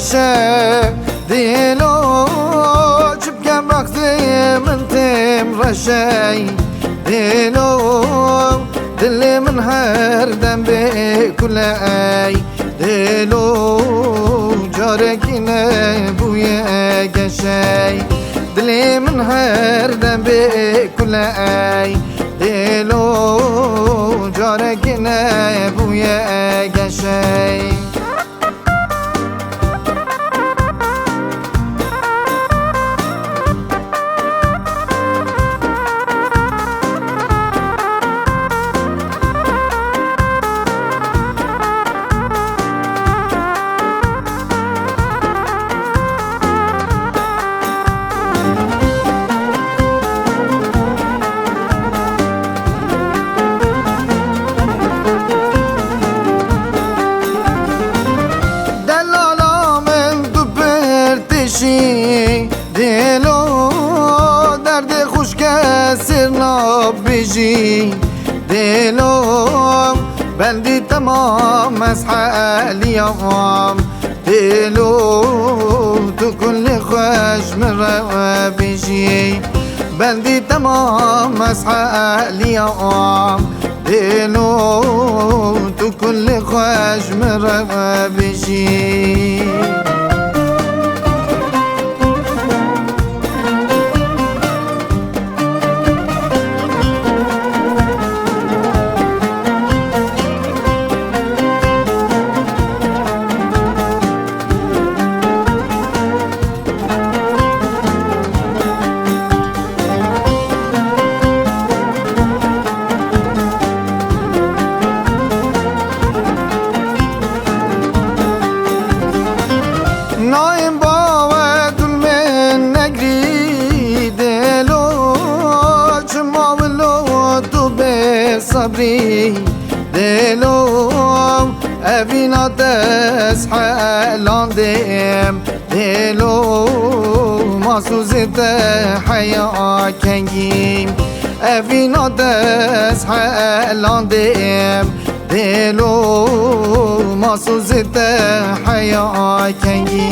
خوشه دیلو چه بگم وقتی من تیم رشه دیلو دل من هر دم به کلی دیلو جارکی نبوی گشی دل من هر دم به کلی دیلو جارکی نبوی گشی دیلو درد خوش کسر نبیجی دیلو بندی تمام از حالیم دیلو تو کل خوش مرا بیجی بندی تمام از حالیم دیلو تو کل خوش مرا بیجی نایم باور دل من نگری دلو چما ولو تو به صبری دلو اوینا دست حالاندم دلو ماسوزت حیا کنگیم اوینا دست حالاندم دلو ماسوزت حیا کنگی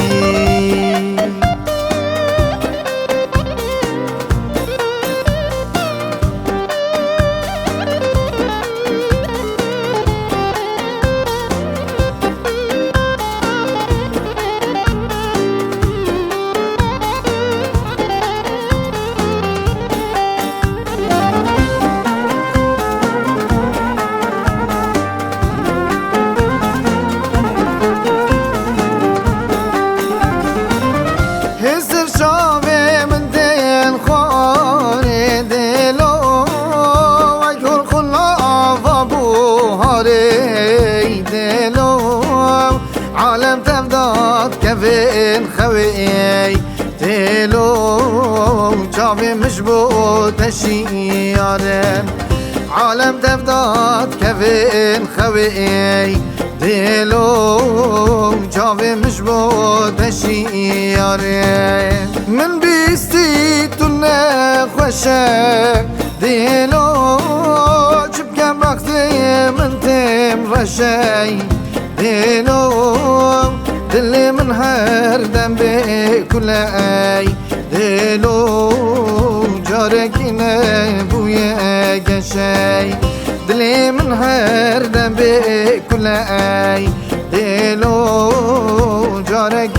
عالم تفداد كفين خوي تيلو جابي مشبوط الشيارم عالم تفداد كفين خوي تيلو جابي مشبوط الشيارم من بيستي تونه خوشه تيلو جبكم وقتي من تم رشي دیلو دل من هر دم به کلی دیلو جارکی نبوی گشی دل من هر دم به کلی دیلو جارکی